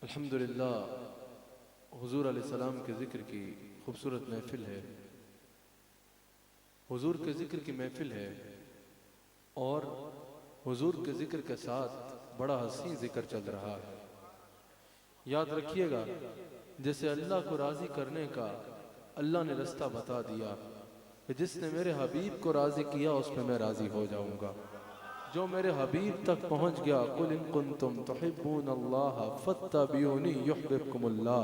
अल्हम्दुलिल्लाह हुजूर अलैहिस्सलाम के ज़िक्र की खूबसूरत महफिल है। हुजूर के ज़िक्र की महफिल है और हुजूर के ज़िक्र के साथ बड़ा हसीन ज़िक्र चल रहा है। याद रखिएगा, जैसे अल्लाह को राज़ी करने का अल्लाह ने रास्ता बता दिया कि जिसने मेरे हबीब को राज़ी किया उस पर मैं राज़ी हो जाऊँगा। जो मेरे हबीब तक पहुँच गया, कुल इन कुंतुम तुहिब्बूनल्लाह फत्तबिऊनी युहिब्बुकुमुल्लाह,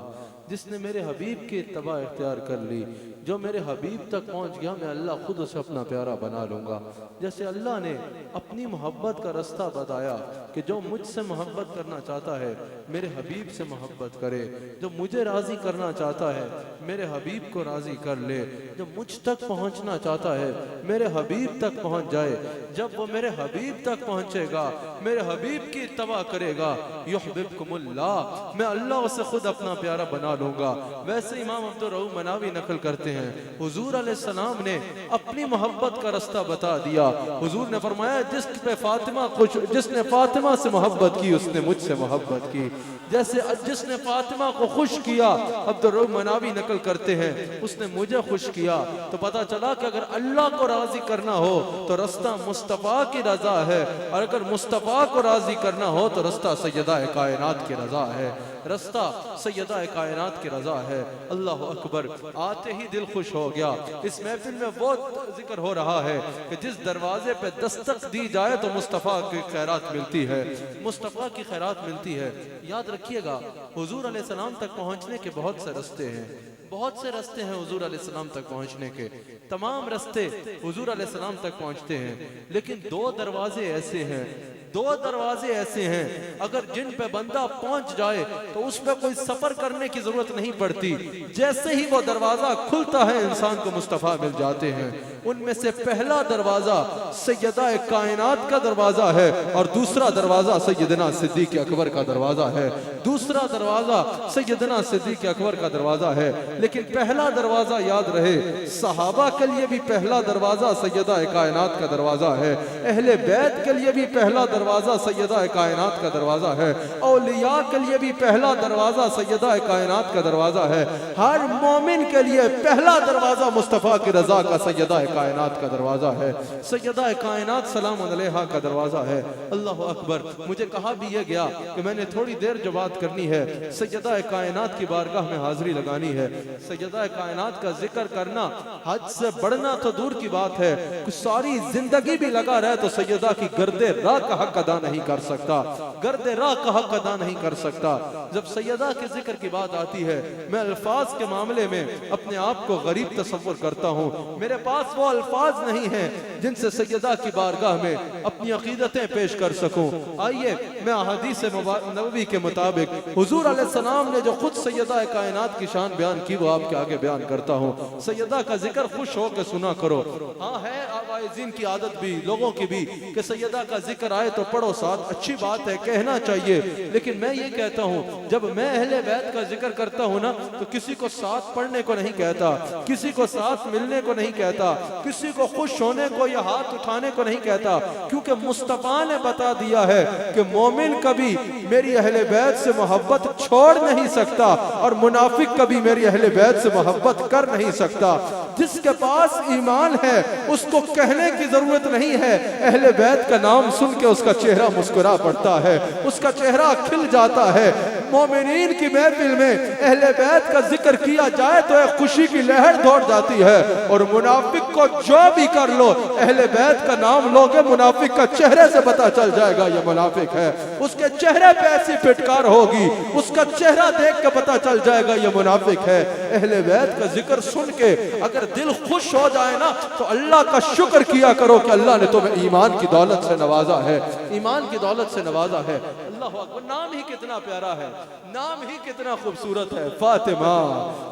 जिसने मेरे हबीब की इत्तबा इख्तियार कर ली, जो मेरे हबीब तक पहुँच गया, मैं अल्लाह खुद उसे अपना प्यारा बना लूँगा। जैसे अल्लाह ने अपनी मोहब्बत का रास्ता बताया कि जो मुझसे मोहब्बत करना चाहता है मेरे हबीब से मोहब्बत करे, जो मुझे राज़ी करना चाहता है मेरे हबीब को राज़ी कर ले, जो मुझ तक पहुँचना चाहता है मेरे हबीब तक पहुँच जाए। जब वो मेरे हबीब तक पहुँचेगा, मेरे हबीब की इत्तबा करेगा, युहिब्बुकुमुल्लाह, मैं अल्लाह उसे खुद अपना प्यारा बना लूँगा। वैसे इमाम अब्दुर रऊफ मनावी नकल करते हैं, हुजूर अलैहिस्सलाम ने अपनी मोहब्बत का रास्ता बता दिया। हुजूर ने फरमाया, जिसने फातिमा से मोहब्बत की उसने मुझसे मोहब्बत की। जैसे जिसने फातिमा को खुश किया, अब्दुर रऊफ मनावी नकल करते हैं, उसने मुझे खुश किया। तो पता चला कि अगर अल्लाह को राजी करना हो तो रास्ता मुस्तफ़ा की रजा है, और अगर मुस्तफ़ा को राजी करना हो तो रास्ता सैयदा कायनात की रजा है, रास्ता सैयदा कायनात की रजा है। अल्लाह अकबर। आते ही दिल खुश हो गया। इस महफिल में वो जिक्र हो रहा है कि जिस दरवाजे पे दस्तक दी जाए तो मुस्तफ़ा की खैरात मिलती है, मुस्तफ़ा की खैरात मिलती है। याद रखिएगा, हुजूर अलैहिस्सलाम तक पहुँचने के बहुत से रास्ते हैं, बहुत से रास्ते हैं हुजूर अलैहिस्सलाम तक पहुँचने के। तमाम रास्ते हुजूर अलैहिस्सलाम तक पहुँचते हैं, लेकिन दो दरवाजे ऐसे हैं, दो दरवाजे ऐसे हैं अगर जिन पे बंदा पहुंच जाए तो उस पे कोई सफर करने की जरूरत नहीं पड़ती। जैसे ही वो दरवाजा खुलता है इंसान को मुस्तफ़ा मिल जाते हैं। उनमें से पहला दरवाजा सैयदा कायनात का दरवाजा है और दूसरा दरवाजा सैयदना सिद्दीक़ अकबर का दरवाजा है। दूसरा दरवाजा सैयदना सिद्दीक़ अकबर का दरवाजा है। लेकिन पहला दरवाजा याद रहे, सहाबा के लिए भी पहला दरवाजा सैयदा कायनात का दरवाजा है, अहले बैत के लिए भी पहला दरवाजा सैयदा कायनात का दरवाजा है, औलिया के लिए भी पहला दरवाजा सैयदा कायनात का दरवाजा है। हर मोमिन के लिए पहला दरवाजा मुस्तफ़ा की रजा का सैयदा कायनात का दरवाजा है, सैयदा कायनात सलाम अलैहा का दरवाजा है। अल्लाह अकबर। मुझे कहा भी यह गया कि मैंने थोड़ी देर जो बात करनी है सैयदा कायनात की बारगाह में हाजिरी लगानी है। सैयदा कायनात का जिक्र करना हद से बढ़ना तो दूर की बात है, कुछ सारी जिंदगी भी लगा रहे तो सैयदा की गर्दे राह का हक अदा नहीं कर सकता, गर्दे राह का हक अदा नहीं कर सकता। जब सैयदा के जिक्र की बात आती है, मैं अल्फाज के मामले में अपने आप को गरीब तसव्वुर करता हूँ। मेरे पास वो अल्फाज नहीं है जिनसे सैयदा की बारगाह में अपनी अकीदतें पेश कर सकूं। आइए मैं अहादीस नबवी के मुताबिक हुजूर अलैहिस्सलाम ने जो खुद सैयदा कायनात की शान बयान की वो आपके आगे बयान करता हूँ। सैयदा का जिक्र खुश होकर सुना करो। हाँ, है आवाज़ीन की आदत भी, लोगों की भी, कि सैयदा का जिक्र आए तो पढ़ो साथ, अच्छी बात है, कहना चाहिए। लेकिन मैं ये कहता हूँ, जब मैं अहले बैत का जिक्र करता हूँ ना, तो किसी को साथ पढ़ने को नहीं कहता, किसी को साथ मिलने को नहीं कहता, किसी को खुश होने को या हाथ उठाने को नहीं कहता, क्योंकि मुस्तफ़ा ने बता दिया है कि मोमिन कभी मेरी अहले बैत से मोहब्बत छोड़ नहीं सकता और मुनाफिक कभी मेरी अहले बैत से मोहब्बत कर नहीं सकता। जिसके पास ईमान है उसको कहने की जरूरत नहीं है, अहले बैत का नाम सुन के उसका चेहरा मुस्कुरा पड़ता है, उसका चेहरा खिल जाता है। मोमिनीन की महफिल में अहले बैत का जिक्र किया जाए तो एक खुशी की लहर दौड़ जाती है। और मुनाफिक को जो भी कर लो, अहले बैत का नाम लोगे, मुनाफिक का चेहरे से पता चल जाएगा ये मुनाफिक है। उसके चेहरे पे ऐसी फिटकार होगी, उसका चेहरा देख के पता चल जाएगा ये मुनाफिक है। अहले बैत का जिक्र सुन के अगर दिल खुश हो जाए ना, तो अल्लाह का शुक्र किया करो कि अल्लाह ने तुम्हें ईमान की दौलत से नवाजा है, ईमान की दौलत से नवाजा है। अल्लाह अकबर। नाम ही कितना प्यारा है, नाम ही कितना खूबसूरत है, फातिमा।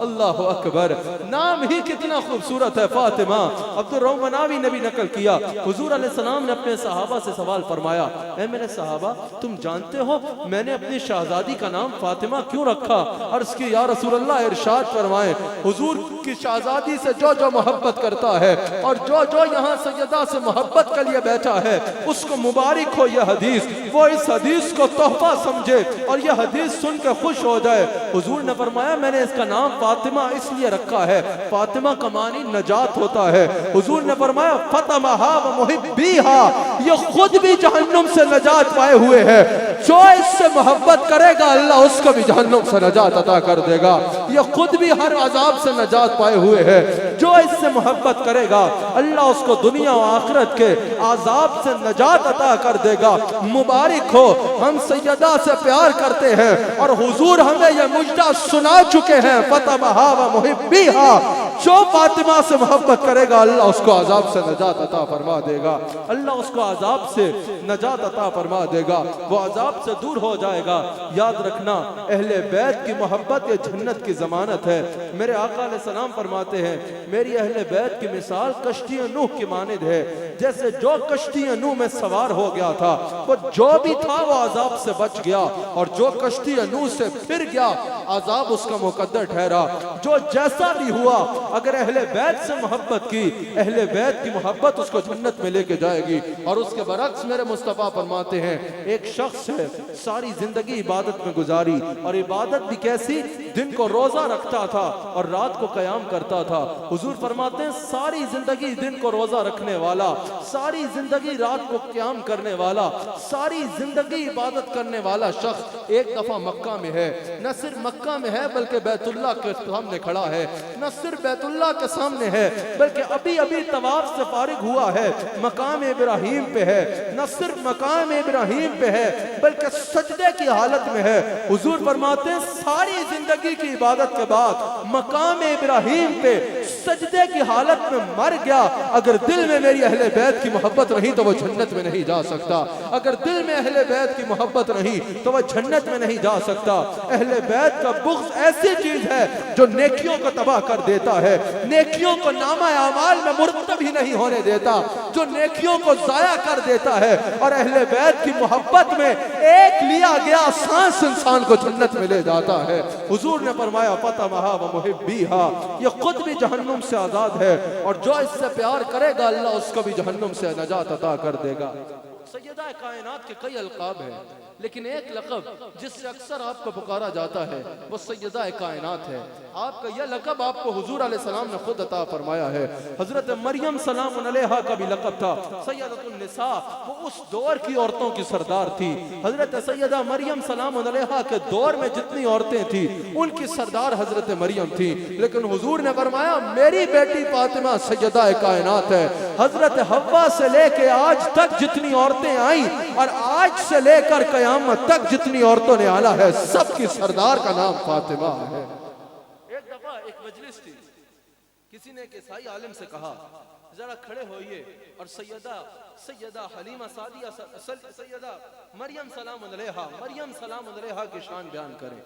अल्लाह अकबर। नाम ही कितना खूबसूरत है, फातिमा। अब्दुर रऊफ मनावी ने भी नकल किया, हुजूर अलैहिस्सलाम ने अपने सहाबा से सवाल फरमाया, ऐ मेरे सहाबा, तुम जानते हो मैंने अपनी शहजादी का नाम फातिमा क्यों रखा? अर्ज़ की, या रसूल अल्लाह, इरशाद फरमाए, हुजूर की शहजादी से जो जो मोहब्बत करता है और जो जो यहाँ सैयदा से मोहब्बत के लिए बैठा है उसको मुबारक हो यह हदीस। वो इस हदीस को तोहफा समझे और ये हदीस सुन के खुश हो जाए। हुजूर ने फरमाया मैंने इसका नाम फातिमा इसलिए रखा है, फातिमा का मानी नजात होता है। हुजूर ने फरमाया फतमहा व मुहिब्बीहा, ये खुद भी जहन्नुम से नजात पाए हुए है, जो इससे मोहब्बत करेगा अल्लाह उसको भी जहन्नुम से नजात अता कर देगा। ये खुद भी हर अजाब से नजात पाए हुए है, जो इससे मोहब्बत करेगा अल्लाह उसको दुनिया और आखिरत के आजाब से नजात अता कर देगा। मुबारक हो, हम सैयदा से प्यार करते हैं और हुजूर हमें यह मुजदा सुना चुके हैं, फतमहा व मुहिब्बीहा, जो फातिमा से मोहब्बत करेगा अल्लाह उसको अजाब से नजात अता फरमा देगा, अल्लाह उसको अजाब से नजात अता फरमा देगा, वो अजाब से दूर हो जाएगा। याद रखना अहले बैत की मोहब्बत ये जन्नत की जमानत है। मेरे आका अलैहिस्सलाम फरमाते हैं मेरी अहले बैत की मिसाल कश्ती नूह की मानिद है। जैसे जो कश्ती नूह में सवार हो गया था वो जो भी था वो अजाब से बच गया, और जो कश्ती नूह से फिर गया अजाब उसका मुकद्दर ठहरा। जो जैसा भी हुआ अगर अहले बैत से मोहब्बत की, अहले बैत की मोहब्बत उसको जन्नत में लेके जाएगी। और उसके बरक्स मेरे मुस्तफा फरमाते हैं एक शख्स है सारी जिंदगी इबादत में गुजारी, और इबादत भी कैसी, दिन को रोजा रखता था और रात को कयाम करता था। हुजूर फरमाते हैं सारी जिंदगी दिन को रोजा रखने वाला, सारी जिंदगी रात को कयाम करने वाला, सारी जिंदगी इबादत करने वाला शख्स एक दफा मक्का में है, न सिर्फ मक्का में है बल्कि बैतुल्लाह के सामने खड़ा है, न सिर्फ बैतुल्लाह के सामने है बल्कि अभी अभी तवाफ से फारिग हुआ है, मकाम इब्राहिम पे है, न सिर्फ मकाम इब्राहिम पे है बल्कि सजदे की हालत में है। हुजूर फरमाते हैं सारी जिंदगी की इबादत के बाद मकाम इब्राहिम पे सजदे की हालत में मर गया, अगर दिल में मेरी अहले बैत की मोहब्बत नहीं तो वो जन्नत में नहीं जा सकता। अगर दिल में अहले बैत की मोहब्बत नहीं तो वह जन्नत में नहीं जा सकता। अहले बैत का बुग़्ज़ ऐसी चीज है जो नेकियों को तबाह कर देता है, नेकियों को नामा अमाल में मुरतब ही नहीं होने देता, जो नेकियों को जाया कर देता है। और अहले बैत की मोहब्बत में एक लिया गया सांस इंसान को जन्नत में ले जाता है। हुजूर ने फरमाया फतमहा व मुहिब्बीहा, ये खुद भी जहन्नुम से आजाद है और जो इससे प्यार करेगा अल्लाह उसको भी जहन्नुम से नजात अता कर देगा। सैयदा कायनात के कई अलकाब हैं लेकिन एक लक़ब जिससे अक्सर आपको पुकारा जाता है वो सैयदा कायनात है। आपका यह लक़ब आपको हुजूर अलैहिस्सलाम ने खुद अता फरमाया है। हजरत मरियम सलाम अलैहा का भी लक़ब था सैयदतुन निसा, वो उस दौर की औरतों की सरदार थी। हजरत सैयदा मरियम सलाम अलैहा के दौर में जितनी औरतें थी उनकी सरदार हजरत मरियम थी, लेकिन हुजूर ने फरमाया मेरी बेटी फातिमा सैयदा कायनात है। हजरत हव्वा से लेके आज तक जितनी औरतें आई और आज से लेकर कयामत तक जितनी औरतों ने आना है सबकी सरदार का नाम फातिमा है। एक दफा एक मजलिस थी, किसी ने एक ईसाई आलिम से कहा जरा खड़े होइए और सैयदा हलीमा सादिया सैयदा मरियम सलाम अलैहा की शान बयान करें।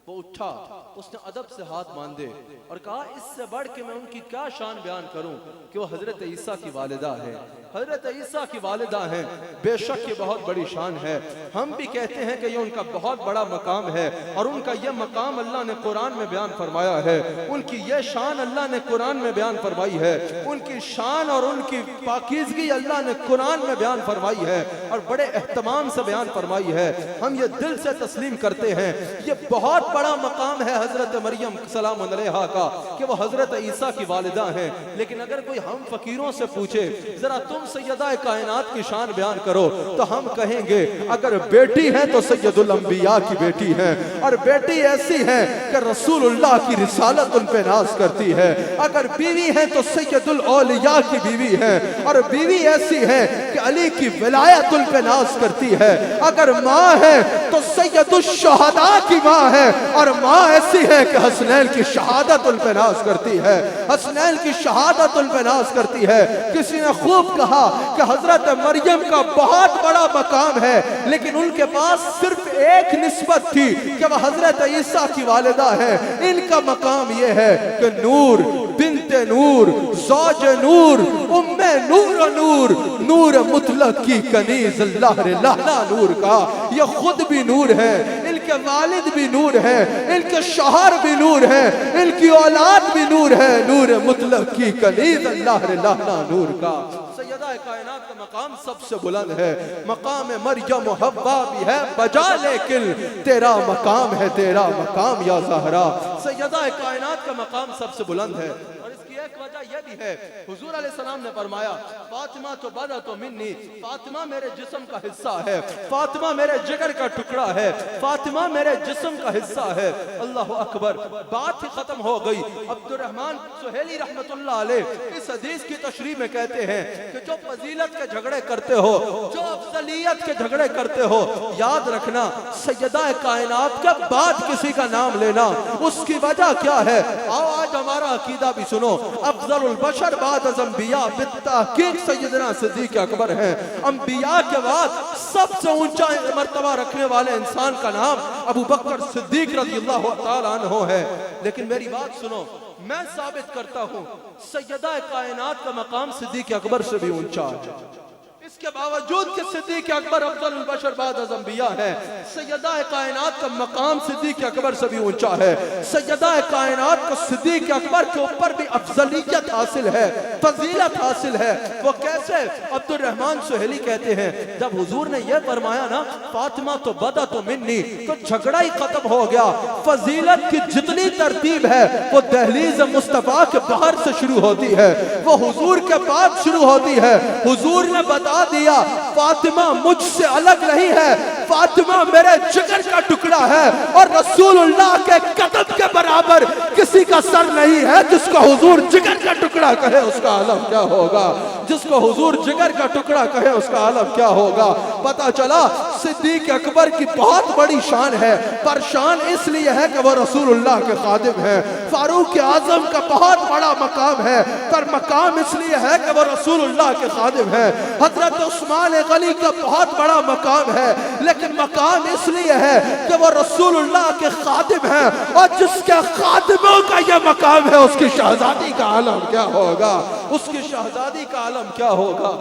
वो उठा, उसने अदब से हाथ बांधे और कहा इससे बढ़ के मैं उनकी क्या शान बयान करूं कि वो हजरत ईसा की वालिदा है, हजरत ईसा की वालिदा है। बेशक ये बहुत बड़ी शान है, हम भी कहते हैं कि ये उनका बहुत बड़ा मकाम है और उनका ये मकाम अल्लाह ने कुरान में बयान फरमाया है, उनकी ये शान अल्लाह ने कुरान में बयान फरमाई है, उनकी शान और उनकी पाकीज़गी अल्लाह ने कुरान में बयान फरमाई है और बड़े एहतमाम से बयान फरमाई है। हम ये दिल से तस्लीम करते हैं ये बहुत बड़ा मकाम है हजरत मरियम सलाम अलैहा का कि वो हजरत ईसा की वालिदा हैं। लेकिन अगर कोई हम फकीरों से पूछे जरा तुम सैयदा कायनात की शान बयान करो तो हम कहेंगे अगर बेटी है तो सैयदुल अंबिया की बेटी है, और बेटी ऐसी है कि रसूलुल्लाह की रिसालत उन पे नाज करती है। अगर बीवी है तो सैयदुल औलिया की बीवी है, और बीवी ऐसी है कि अली की विलायत उन पे नाज करती है। अगर माँ है तो सैयदुल शहादा की माँ है, और माँ ऐसी है कि हसनैन की शहादत उन पे नाज करती है, हसनैन की शहादत उन पे नाज करती है। किसी ने खूब कहा कि हजरत मरियम का बहुत बड़ा मकाम है लेकिन उनके पास सिर्फ एक निस्बत थी कि वह हजरत ईसा की वालिदा है। इनका मकाम यह है कि नूर बिन्ते नूर ज़ौज नूर उम्मे नूर नूर नूर मुतलक की कनीज़ अल्लाह लाला नूर का, यह खुद भी नूर है, इनके वालिद भी नूर है, इनके शौहर भी नूर है, इनकी औलाद भी नूर है, नूर मुतलक की कनीज़ अल्लाह लाला नूर का। सैयदा सैयदा कायनात का मकाम सबसे बुलंद है। मकाम मरियम हव्वा भी है बजा, लेकिन तेरा मकाम है तेरा मकाम या ज़हरा। सैयदा कायनात का मकाम सबसे बुलंद है। और इसकी एक वजह यह भी है, हुजूर अलैहिस्सलाम ने फरमाया फातिमा तो बदा तो मिन्नी, फातिमा मेरे जिस्म का हिस्सा है, फातिमा मेरे जिगर का टुकड़ा है, फातिमा मेरे जिस्म का हिस्सा है। अल्लाह अकबर। बात ही खत्म हो गई। अब्दुर्रहमान सुहेली रहमतुल्लाह अलैह इस हदीस की तशरीह में कहते हैं कि जो फजीलत के झगड़े करते हो, जो अफजलियत के झगड़े करते हो, याद रखना सैयदा कायनात के बाद किसी का नाम लेना, उसकी वजह क्या है? आओ आज हमारा अकीदा भी सुनो। अफजलुल बशर बाद अज़ अंबिया बित्तहकीक सैयदना सिद्दीक़ अकबर हैं। अंबिया के बाद सबसे ऊंचा मर्तबा रखने वाले इंसान का नाम अबू बकर सिद्दीक रज़ियल्लाहु ताला अन्हु है। लेकिन मेरी बात सुनो, मैं साबित करता हूं सैयदा कायनात का मकाम सिद्दीक अकबर से भी ऊंचा है। इसके बावजूद कि सिद्दीक अकबर अफजलुल बशर बाद अज़ अंबिया है, सैयदा कायनात का मकाम सिद्दीक अकबर से भी ऊंचा है। सैयदा कायनात को सिद्दीक अकबर के ऊपर भी अफजलियत हासिल है, फजीलत हासिल है। वो कैसे? अब्दुर्रहमान सुहेली कहते हैं जब हुजूर ने यह फरमाया ना फातिमा तो बदा तो मिन्नी, तो झगड़ा ही खत्म हो गया। फजीलत की जितनी तरतीब है वो दहलीज मुस्तफा के बाहर से शुरू होती है, वो हुजूर के बाद शुरू होती है। हुजूर ने बता दिया फातिमा मुझसे अलग नहीं है, फातिमा मेरे जिगर का टुकड़ा है और रसूलुल्लाह के कदम के बराबर किसी का सर नहीं है। जिसको हुजूर जिगर का टुकड़ा कहे उसका आलम क्या होगा, जिसको हुजूर जिगर का टुकड़ा कहे उसका आलम क्या होगा। पता चला सिद्दीक अकबर की बहुत बड़ी शान है, पर शान इसलिए है कि वो रसूलुल्लाह के खादिम है। फारूक आजम का बहुत बड़ा मकाम है, पर मकाम इसलिए है कि वो रसूलुल्लाह के खादिम है। हजरत उस्मान गनी का बहुत बड़ा मकाम है, लेकिन मकाम इसलिए है कि वो रसूलुल्लाह के खादिम है। और जिसके खादिमों का यह मकाम है उसकी शहजादी का आलम क्या होगा, उसकी शहजादी का आलम क्या होगा।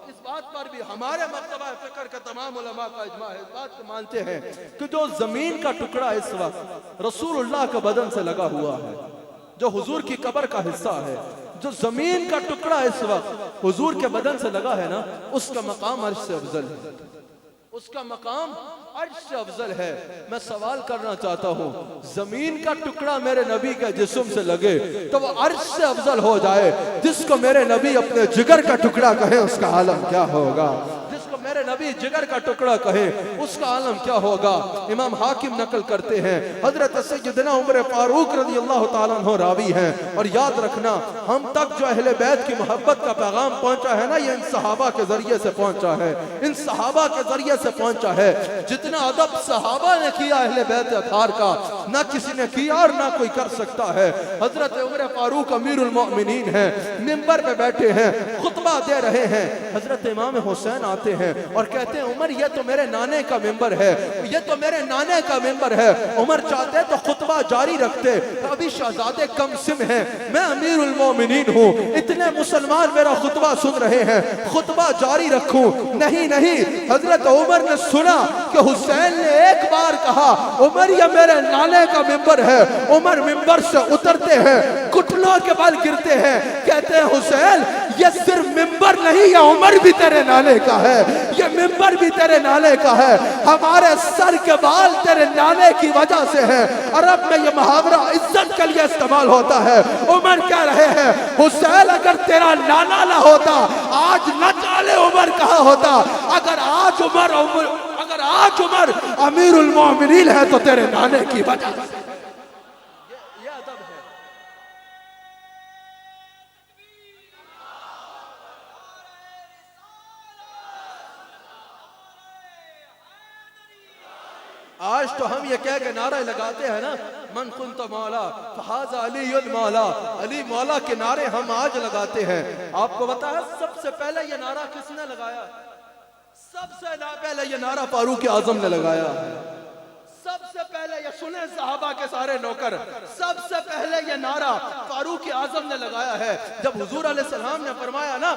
इस बात पर भी हमारे मर्तबा फिक्र का तमाम उलमा का इजमा है। इस बात को मानते हैं कि जो जमीन का टुकड़ा इस वक्त रसूलुल्लाह के बदन से लगा हुआ है, जो हुजूर की कब्र का हिस्सा है, जो जमीन का टुकड़ा इस वक्त हुजूर के बदन से लगा है ना, उसका मकाम अर्श से अफजल है, उसका मकाम अर्श से अफजल है। मैं सवाल करना चाहता हूँ, जमीन का टुकड़ा मेरे नबी के जिस्म से लगे तो वो अर्श से अफजल हो जाए। जिसको मेरे नबी अपने जिगर का टुकड़ा कहे उसका आलम क्या होगा, जिसको मेरे नबी जिगर का टुकड़ा कहे उसका आलम क्या होगा। इमाम हाकिम नकल करते हैं हजरत सैयदना उमर फारूक रज़ियल्लाहु ताला अन्हु रावी हैं। और याद रखना हम तक जो अहले बैत की मोहब्बत का पैगाम पहुंचा है ना, ये इन सहाबा के जरिए से पहुंचा है, इन सहाबा के जरिए से पहुंचा है। जितना अदब सहाबा ने किया अहले बैत अतार का ना किसी ने किया और ना कोई कर सकता है। हजरत उमर फारूक अमीरुल मोमिनीन हैं, मिंबर पे बैठे हैं, खुतबा दे रहे हैं। हजरत इमाम हुसैन आते हैं और कहते हैं उमर ये तो मेरे नाने का मिंबर है, ये तो मेरे नाने का मिंबर है। उमर चाहते तो खुतबा जारी रखते, अभी शहजादे कम सिम हैं, मैं अमीरुल मोमिनीन हूँ, इतने मुसलमान मेरा खुतबा सुन रहे हैं, खुतबा जारी रखूं? नहीं नहीं। हजरत उमर ने सुना कि हुसैन ने एक बार कहा उमर ये मेरे नाने का मिंबर है। उमर मिंबर से उतरते हैं, घुटनों के बल गिरते हैं, कहते हैं हुसैन ये सिर्फ मिंबर नहीं, ये उमर भी तेरे नाने का है, ये मिंबर भी तेरे नाने का है, हमारे सर के बाल तेरे नाने की वजह से है। अरब में ये मुहावरा इज्जत के लिए इस्तेमाल होता है। उमर कह रहे हैं हुसैन अगर तेरा नाना ना होता आज न जाने उमर कहाँ होता। अगर आज उमर अमीरुल मोमिनीन है तो तेरे नाने की वजह से। ये अदब है। आज तो हम ये कह के नारे लगाते हैं ना, मन कुंत मौला फहाज़ा अलीयुल मौला, अली मौला के नारे हम आज लगाते हैं। आपको पता है सबसे पहले ये नारा किसने लगाया? सबसे पहले ये नारा फारूक आजम ने लगाया। सबसे पहले ये सुने सहाबा के सारे नौकर, सबसे पहले ये नारा फारूक आजम ने लगाया है। जब हुजूर अलैहिस्सलाम ने फरमाया ना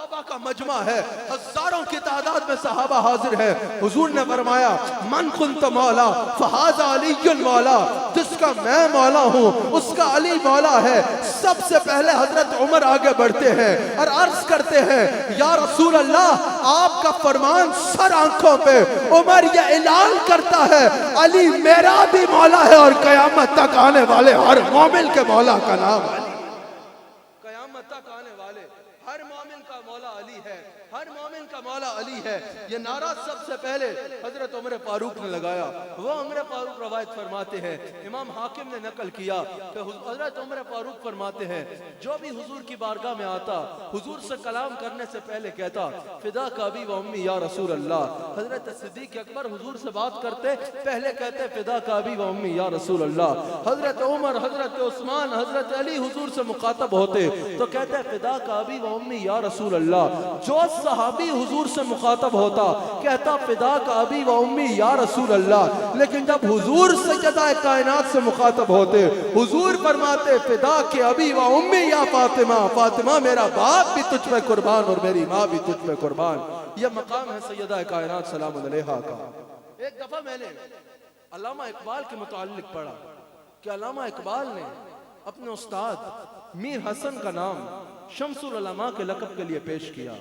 सहाबा का मजमा है, हजारों की तादाद में सहाबा हाजिर है। हुजूर ने फरमाया मन कुंत मौला फहाजा अलीयुल मौला, जिसका मैं मौला हूँ उसका अली मौला है। सबसे पहले हजरत उमर आगे बढ़ते हैं और अर्ज करते हैं या रसूल अल्लाह, आपका फरमान सर आंखों पे। उमर ये ऐलान करता है अली मेरा भी मौला है और कयामत तक आने वाले हर मोमिन के मौला का नाम अली। कयामत तक आने वाले हर मोमिन का मौला अली है, हर मोमिन का मौला अली है। ये नारा सबसे पहले हजरत उमर फारूक ने लगाया। वो उमर फारूक रवायत फरमाते हैं, इमाम हाकिम ने नकल किया कि हजरत उमर फारूक फरमाते हैं जो भी हुजूर की बारगाह में आता हुजूर से कलाम करने से पहले कहता फिदा का अबी व उम्मी या रसूल अल्लाह। हजरत सिद्दीक अकबर हुजूर से बात करते पहले कहते फिदा का अबी व उम्मी या रसूल अल्लाह। हजरत उमर, हजरत उस्मान, हजरत अली हुजूर से मुखातब होते तो कहते फिदा का अबी व उम्मी या रसूल अल्लाह। जो सहाबी हुजूर से मुखातब होता कहता फिदा का अबी व उम्मी या रसूल अल्लाह। लेकिन जब हुजूर सैयदा कायनात से मुखातब होते हुजूर फरमाते फिदा के अबी व उम्मी या फातिमा, फातिमा मेरा बाप भी तुझ पे कुर्बान और मेरी माँ भी तुझ पे कुर्बान। यह मकाम है सैयदा कायनात सलाम अलैहा का। एक दफा मैंने अल्लामा इकबाल के मुताल्लिक पढ़ा कि अल्लामा इकबाल ने अपने उस्ताद मीर हसन का नाम शम्सुल उलमा के लक़ब के लिए पेश किया।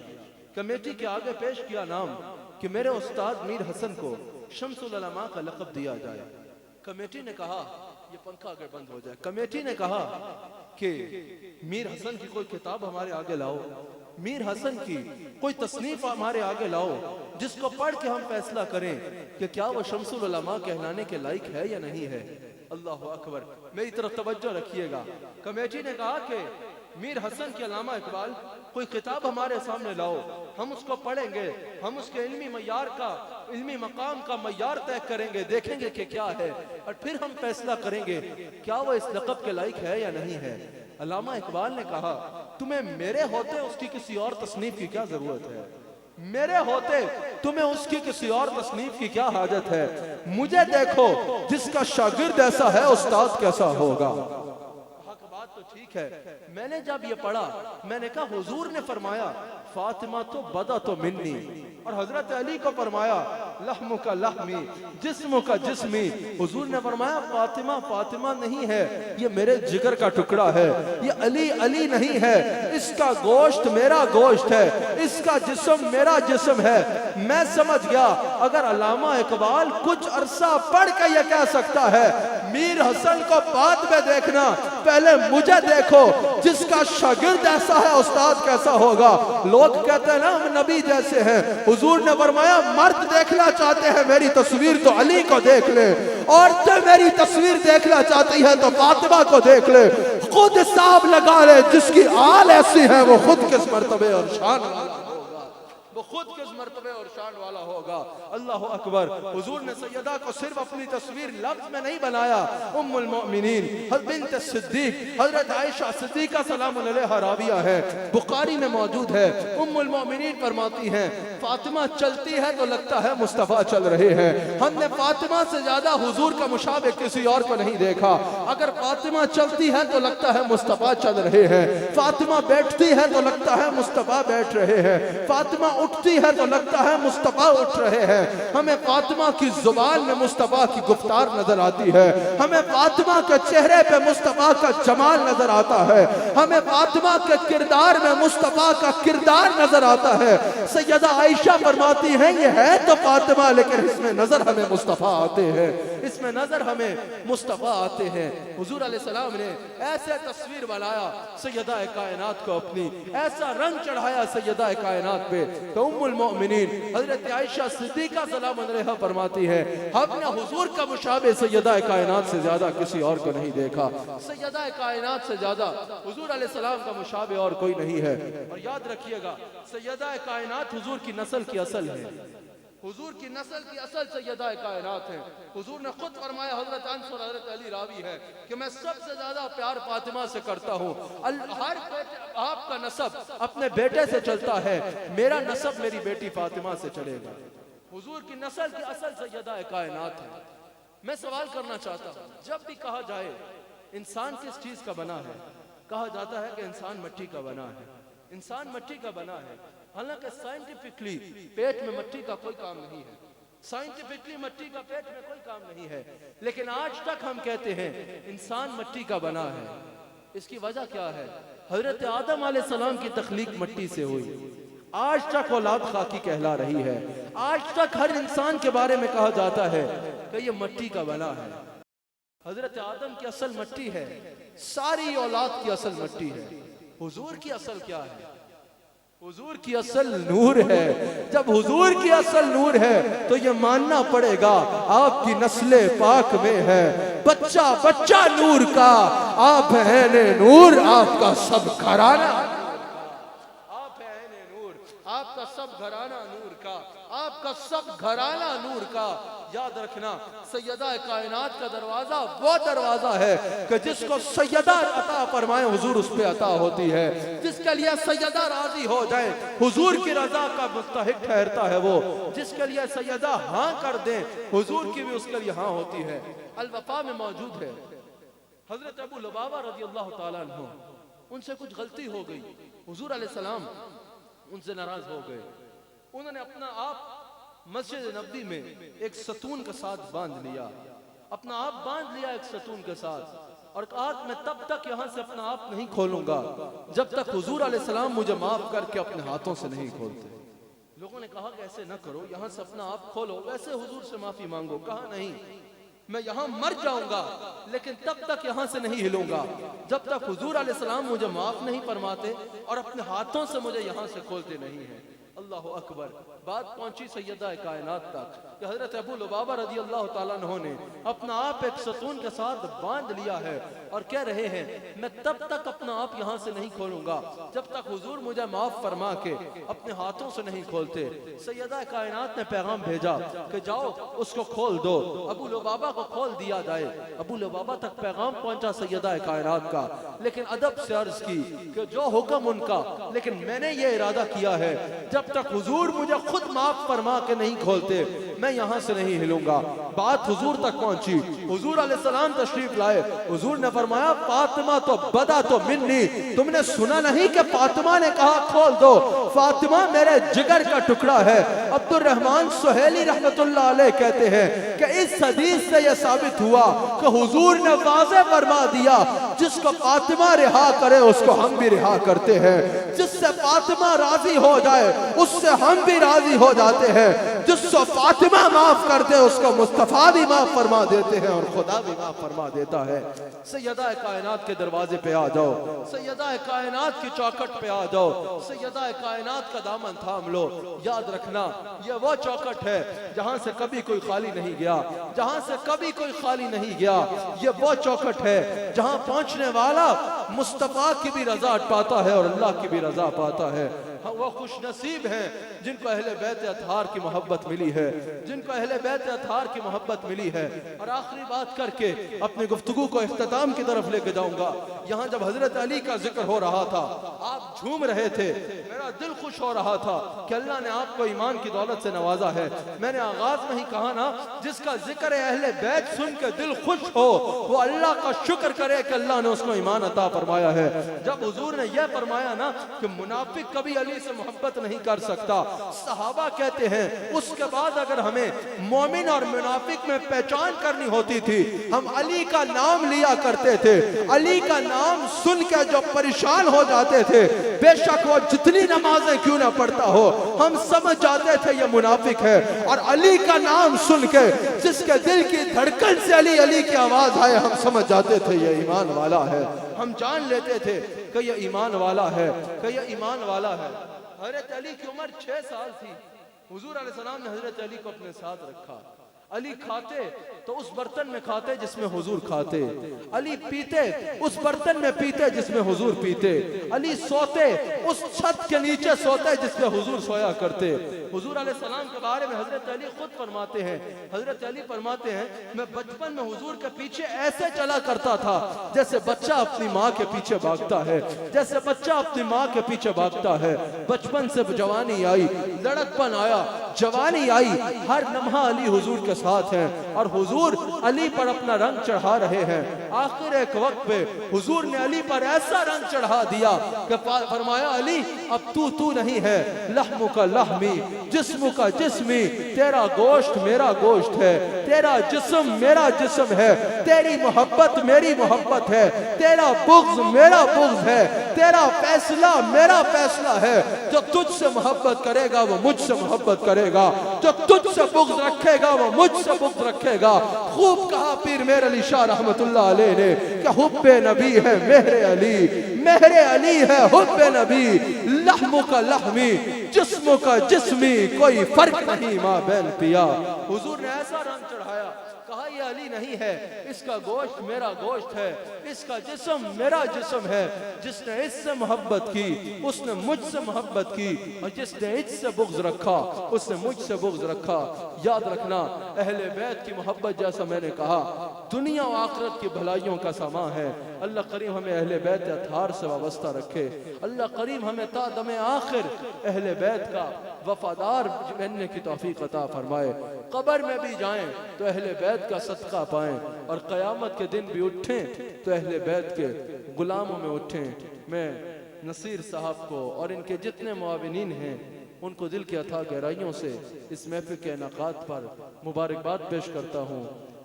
कमेटी के आगे पेश किया नाम कि मेरे उस्ताद मीर हसन को शम्सुल उलमा का लक़ब दिया जाए। कमेटी ने कहा ये पंखा अगर बंद हो जाए। कमेटी ने कहा कि मीर हसन की कोई किताब हमारे आगे लाओ, मीर हसन की कोई तसनीफ हमारे आगे लाओ जिसको पढ़ के हम फैसला करें कि क्या वो शम्सुल उलमा कहलाने के लायक है या नहीं है। अल्लाह अकबर, मेरी तरफ तवज्जो रखिएगा। कमेटी ने कहा कि मीर हसन के अल्लामा इकबाल कोई किताब हमारे सामने लाओ, हम उसको पढ़ेंगे, हम उसके इल्मी मयार का, इल्मी मकाम का मयार तय करेंगे, देखेंगे कि क्या है और फिर हम फैसला करेंगे क्या वो इस लक़ब के लायक है या नहीं है। अल्लामा इकबाल ने कहा तुम्हें मेरे होते उसकी किसी और तसनीफ की क्या जरूरत है, मेरे होते तुम्हें उसकी किसी और तसनीफ की क्या हाजत है। मुझे देखो जिसका शागिर्द ऐसा है उस्ताद कैसा होगा। बात तो ठीक है। मैंने जब ये पढ़ा मैंने कहा हुजूर ने फरमाया फातिमा तो बदा तो मिन्नी, और हजरत अली को फरमाया लहमु का लहमी जिस्मु का जिस्मी। हुजूर ने फरमाया फातिमा फातिमा नहीं है, ये मेरे जिगर का टुकड़ा है, ये अली अली नहीं है, इसका गोश्त मेरा गोश्त है, इसका जिस्म मेरा जिस्म है। मैं समझ गया अगर अल्लामा इकबाल कुछ अरसा पढ़ के ये कह सकता है मीर हसन को बाद में देखना, पहले मुझे देखो जिसका शागिर्द ऐसा है उस्ताद कैसा होगा। लोग कहते हैं ना हम नबी जैसे हैं, हुजूर ने फरमाया मर्द देखना चाहते हैं मेरी तस्वीर तो अली को देख ले, औरतें मेरी तस्वीर देखना चाहती है तो फातिमा को देख ले। खुद हिसाब लगा ले जिसकी आल ऐसी है वो खुद किस मर्तबे और शान वाला होगा, वो खुद किस मर्तबे और शान वाला होगा। अल्लाह अकबर। हुजूर ने सैयदा को सिर्फ अपनी तस्वीर लफ्ज में नहीं बनाया, उम्मुल मोमिनीन बिन्त सिद्दीक हजरत आयशा सिद्दीका सलाम अलैहा राविया है, बुखारी में मौजूद है। उम्मुल मोमिनीन फरमाती हैं फातिमा चलती है तो लगता है मुस्तफा चल रहे हैं। हमने फातिमा से ज्यादा हुजूर का मुशाबे किसी और को नहीं देखा। अगर फातिमा चलती है तो लगता है मुस्तफा चल रहे हैं, फातिमा बैठती है तो लगता है मुस्तफा बैठ रहे हैं, फातिमा उठती है तो लगता है मुस्तफा उठ रहे हैं। हमें फातिमा की जुबान में मुस्तफा की गुफ्तार नजर आती है, हमें फातिमा के चेहरे पे मुस्तफा का जमाल नजर आता है, हमें फातिमा के किरदार में मुस्तफा का किरदार नजर आता है। सैयदा आयशा फरमाती हैं ये है तो फातिमा लेकिन इसमें नजर हमें मुस्तफा आते हैं, इसमें नजर हमें मुस्तफा आते हैं। हुजूर अलैहिस्सलाम ने ऐसे तस्वीर बनाया सैयदा कायनात को अपनी, ऐसा रंग चढ़ाया सैयदा कायनात पे। तो उम्मुल मोमिनीन हजरत आयशा सिद्दीका सलाम अलैहा फरमाती है हमने हुजूर का मुशाबे सैयदा कायनात से ज्यादा किसी और को नहीं देखा, सैयदा कायनात से ज्यादा हुजूर अलैहिस्सलाम का मुशाबे और कोई नहीं है। और याद रखिएगा सैयदा कायनात हुजूर की नस्ल की असल है, हुजूर की नस्ल की असल सैयदा कायनात है। हुजूर ने खुद फरमाया हजरत अनस और हजरत अली रावी है कि मैं सबसे ज्यादा प्यार फातिमा से करता हूँ। हर आपका नसब अपने बेटे से चलता है, मेरा नसब मेरी बेटी फातिमा से चलेगा। हुजूर की नस्ल की असल सैयदा कायनात है। मैं सवाल करना चाहता हूँ जब भी कहा जाए इंसान किस चीज का बना है, कहा जाता है कि इंसान मिट्टी का बना है, इंसान मिट्टी का बना है। हालांकि साइंटिफिकली पेट में मिट्टी का कोई काम नहीं है, साइंटिफिकली मिट्टी का पेट में कोई काम नहीं है, लेकिन आज तक हम कहते हैं इंसान मिट्टी का बना है। इसकी वजह क्या है? हजरत आदम अलैहिस्सलाम की तख्लीक मिट्टी से हुई, आज तक औलाद खाकी कहला रही है। आज तक हर इंसान के बारे में कहा जाता है कि ये मिट्टी का बना है। हजरत आदम की असल मिट्टी है, सारी औलाद की असल मिट्टी है। हुजूर की असल क्या है? हुजूर की असल नूर है। जब हुजूर की असल नूर है तो ये मानना पड़ेगा आपकी नस्ले पाक में है। बच्चा बच्चा नूर का, आप हैं नूर, आपका सब घराना, आप हैं नूर, आपका सब घराना नूर का, आपका सब घराना नूर का। याद रखना, सैयदा कायनात का दरवाजा वो दरवाजा है कि जिसको सैयदा अता फरमाए हुजूर उस पे अता होती है। जिसके लिए सैयदा राजी हो जाए हुजूर की रजा का मुस्तहिक ठहरता है वो। जिसके लिए सैयदा हाँ कर दे हुजूर की भी उसके लिए हाँ होती है। अल वफा में मौजूद है हजरत अबू लुबाबा रज़ियल्लाहु ताला अन्हु, उनसे कुछ गलती हो गई, हुजूर अलैहिस्सलाम उनसे नाराज हो गए। उन्होंने अपना आप मस्जिद नबी में एक सतून के साथ बांध लिया, अपना आप बांध लिया एक सतून के साथ, और कहा मैं तब तक यहाँ से अपना आप नहीं खोलूंगा जब तक हुजूर अलैहिस्सलाम मुझे माफ करके अपने हाथों से नहीं खोलते। लोगों ने कहा कि ऐसे न करो, यहाँ से अपना आप खोलो, वैसे हुजूर से माफी मांगो। कहा नहीं, मैं यहाँ मर जाऊंगा लेकिन तब तक यहाँ से नहीं हिलूंगा जब तक हुजूर अलैहिस्सलाम मुझे माफ नहीं फरमाते और अपने हाथों से मुझे यहाँ से खोलते नहीं है। अल्लाह अकबर। बात पहुंची सैयदा कायनात तक कि हजरत अबू लुबाबा रज़ियल्लाहु ताला अन्हु ने अपना आप एक सतून के साथ बांध लिया है और कह रहे हैं मैं तब तक अपना आप यहाँ से नहीं खोलूंगा जब तक हुजूर मुझे माफ फरमा के अपने हाथों से नहीं खोलते। सैयदा कायनात ने पैगाम भेजा कि जाओ उसको खोल दो। अबू लुबाबा को खोल दिया जाए। अबू लुबाबा तक पैगाम पहुंचा सैयदा कायनात का, लेकिन अदब से अर्ज की कि जो हुक्म उनका, लेकिन मैंने ये इरादा किया है जब तक हुजूर मुझे खुद माफ फरमा के नहीं खोलते मैं यहाँ से नहीं हिलूंगा। बात हुजूर तक पहुंची, हुजूर अलैहिस्सलाम तशरीफ लाए। हुजूर ने फरमाया फातिमा तो बदा तो मिन्नी, तुमने सुना नहीं कि फातिमा ने कहा खोल दो? फातिमा मेरे जिगर का टुकड़ा है। अब्दुल रहमान सुहेली रहमतुल्लाह अलैह कहते हैं कि इस हदीस से यह साबित हुआ कि हुजूर ने वाज़े फरमा दिया जिसको फातिमा रिहा करे उसको हम भी रिहा करते हैं। जिससे फातिमा राजी हो जाए उससे हम भी राजी हो जाते हैं। जिसको फातिमा माफ कर दे उसको मुस्तफा भी माफ फरमा देते हैं और खुदा भी माफ फरमा देता है। सैयदा कायनात के दरवाजे पे आ जाओ, सैयदा कायनात की चौखट पे आ जाओ, सैयदा कायनात का दामन थाम लो। याद रखना ये वो चौखट है जहां से कभी कोई खाली नहीं गया, जहां से कभी कोई खाली नहीं गया। ये वो चौखट है जहां पहुंचने वाला मुस्तफा की भी रजा पाता है और अल्लाह की भी रजा पाता है। वो खुश नसीब हैं जिनको अहले बैत अतहार की मोहब्बत मिली है, जिनको अहले बैत अतहार की मोहब्बत मिली है। और आखिरी बात करके अपनी गुफ्तगू को इख्तिताम की तरफ लेके जाऊंगा। यहाँ जब हजरत अली का जिक्र हो रहा था आप झूम रहे थे, मेरा दिल खुश हो रहा था कि अल्लाह ने आपको ईमान की दौलत से नवाजा है। मैंने आगाज में ही कहा ना, जिसका जिक्र अहले बैत सुन के दिल खुश हो वो अल्लाह का शुक्र करे कि अल्लाह ने उसको ईमान अता फरमाया है। जब हुजूर ने यह फरमाया ना कि मुनाफिक कभी अली से मोहब्बत नहीं कर सकता, सहाबा कहते हैं उसके बाद अगर हमें मोमिन और मुनाफिक में पहचान करनी होती थी हम अली का नाम लिया करते थे। अली का नाम सुन के जो परेशान हो जाते थे, बेशक वो जितनी नमाजें क्यों ना पढ़ता हो, हम समझ जाते थे ये मुनाफिक है। और अली का नाम सुन के जिसके दिल की धड़कन से अली अली की आवाज आए हम समझ जाते थे ये ईमान वाला है। हम जान लेते थे कि ये ईमान वाला है, कि ये ईमान वाला है। हजरत अली की उम्र 6 साल थी। हुजूर अलैहिस्सलाम ने हजरत अली को अपने साथ रखा। अली खाते तो उस बर्तन में खाते जिसमें हुजूर खाते, अली पीते उस बर्तन में पीते जिसमें हुजूर पीते, अली सोते उस छत के नीचे सोते जिसमें हुजूर सोया करते। हुजूर अलैहिस्सलाम के बारे में हजरत अली खुद फरमाते हैं, हजरत अली फरमाते हैं मैं बचपन में हुजूर के पीछे ऐसे चला करता था जैसे बच्चा अपनी माँ के पीछे भागता है, जैसे बच्चा अपनी माँ के पीछे भागता है। बचपन से जवानी आई, लड़कपन आया, जवानी आई, हर लम्हा अली हुजूर के साथ हैं। और हुजूर अली पर अपना रंग चढ़ा रहे हैं। आखिर एक वक्त पे हुजूर ने अली पर ऐसा रंग चढ़ा दिया कि फरमाया अली अब तू नहीं है, लहमु का लहमी, जिस्म का जिस्मी, तेरा गोश्त मेरा गोश्त है, तेरा जिस्म मेरा जिस्म है, तेरी मोहब्बत मेरी मोहब्बत है, तेरा बुग़्ज़ मेरा बुग़्ज़ है, तेरा फैसला मेरा फैसला है। जो तुझसे मोहब्बत करेगा वो मुझसे मोहब्बत करेगा, जो तुझसे बुग़्ज़ रखेगा वो मुझसे बुग़्ज़ रखेगा। खूब कहा पीर मेर अली शाह रहमतुल्लाह अलैह ने कि हुब्बे नबी है मेरे अली, मेरे अली है हुब्बे नबी, लहमु का लहमी, जिस्म का जिस्मी, कोई फर्क नहीं मां बैन पिया। हुजूर ने ऐसा रंग चढ़ाया, कहा ये अली नहीं है, इसका गोश्त मेरा गोश्त है, इसका जिस्म मेरा जिस्म है। जिसने इससे मोहब्बत की उसने मुझसे मोहब्बत की, और जिसने इससे बुग़्ज़ रखा उसने मुझसे बुग़्ज़ रखा। याद रखना अहले बैत की मोहब्बत, जैसा मैंने कहा, दुनिया और आखिरत की भलाइयों का सामान है। अल्लाह करीम हमें अहले बैत अतहार से वाबस्ता रखे। अल्लाह करीम हमें ता दमे आखिर अहले बैत का वफादार बनने की तौफीक अता फरमाए। कब्र में भी जाएं तो अहले बैत का सदका पाएं, और क़यामत के दिन भी उठें तो अहले बैत के गुलामों में उठें। मैं नसीर साहब को और इनके जितने मुआविनीन हैं उनको दिल की अथाह गहराइयों से इस महफिल के इनेकाद पर मुबारकबाद पेश करता हूँ।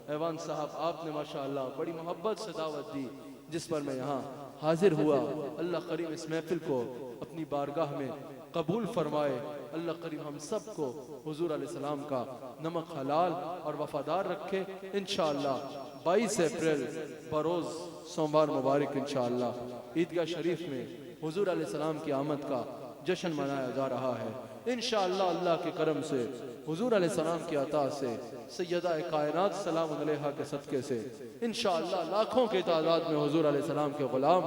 ऐवान साहब, आपने माशाअल्लाह बड़ी मोहब्बत से दावत दी, जिस पर मैं यहाँ हाजिर हुआ। अल्लाह करीम इस महफिल को अपनी बारगाह में कबूल फरमाए। अल्लाह करीम हम सब को हुजूर अलैहिस्सलाम का नमक हलाल और वफादार रखे। इंशाअल्लाह 22 अप्रैल बरोज़ सोमवार मुबारक इंशाअल्लाह ईदगाह शरीफ में हुजूर अलैहिस्सलाम की आमद का जश्न मनाया जा रहा है। इंशाअल्लाह अल्लाह के करम से हुजूर अलैहिस्सलाम की अता से सैयदा कायनात सलाम अलैहा के सदक़े से इंशाअल्लाह लाखों की तादाद में हुजूर अलैहिस्सलाम के गुलाम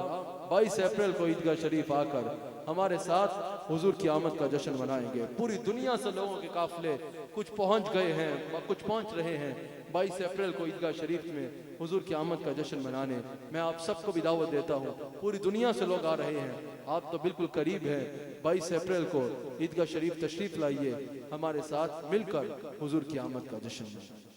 22 अप्रैल को ईदगाह शरीफ आकर हमारे साथ हुजूर की आमद का जश्न मनाएंगे। पूरी दुनिया से लोगों के काफिले कुछ पहुंच गए हैं, कुछ पहुंच रहे हैं 22 अप्रैल को ईदगाह शरीफ में हुजूर की आमद का जश्न मनाने। मैं आप सबको भी दावत देता हूँ, पूरी दुनिया से लोग आ रहे हैं, आप तो बिल्कुल करीब हैं। 22 अप्रैल को ईदगाह शरीफ तशरीफ लाइए, हमारे साथ मिलकर हुजूर की आमद का जश्न मनाएं।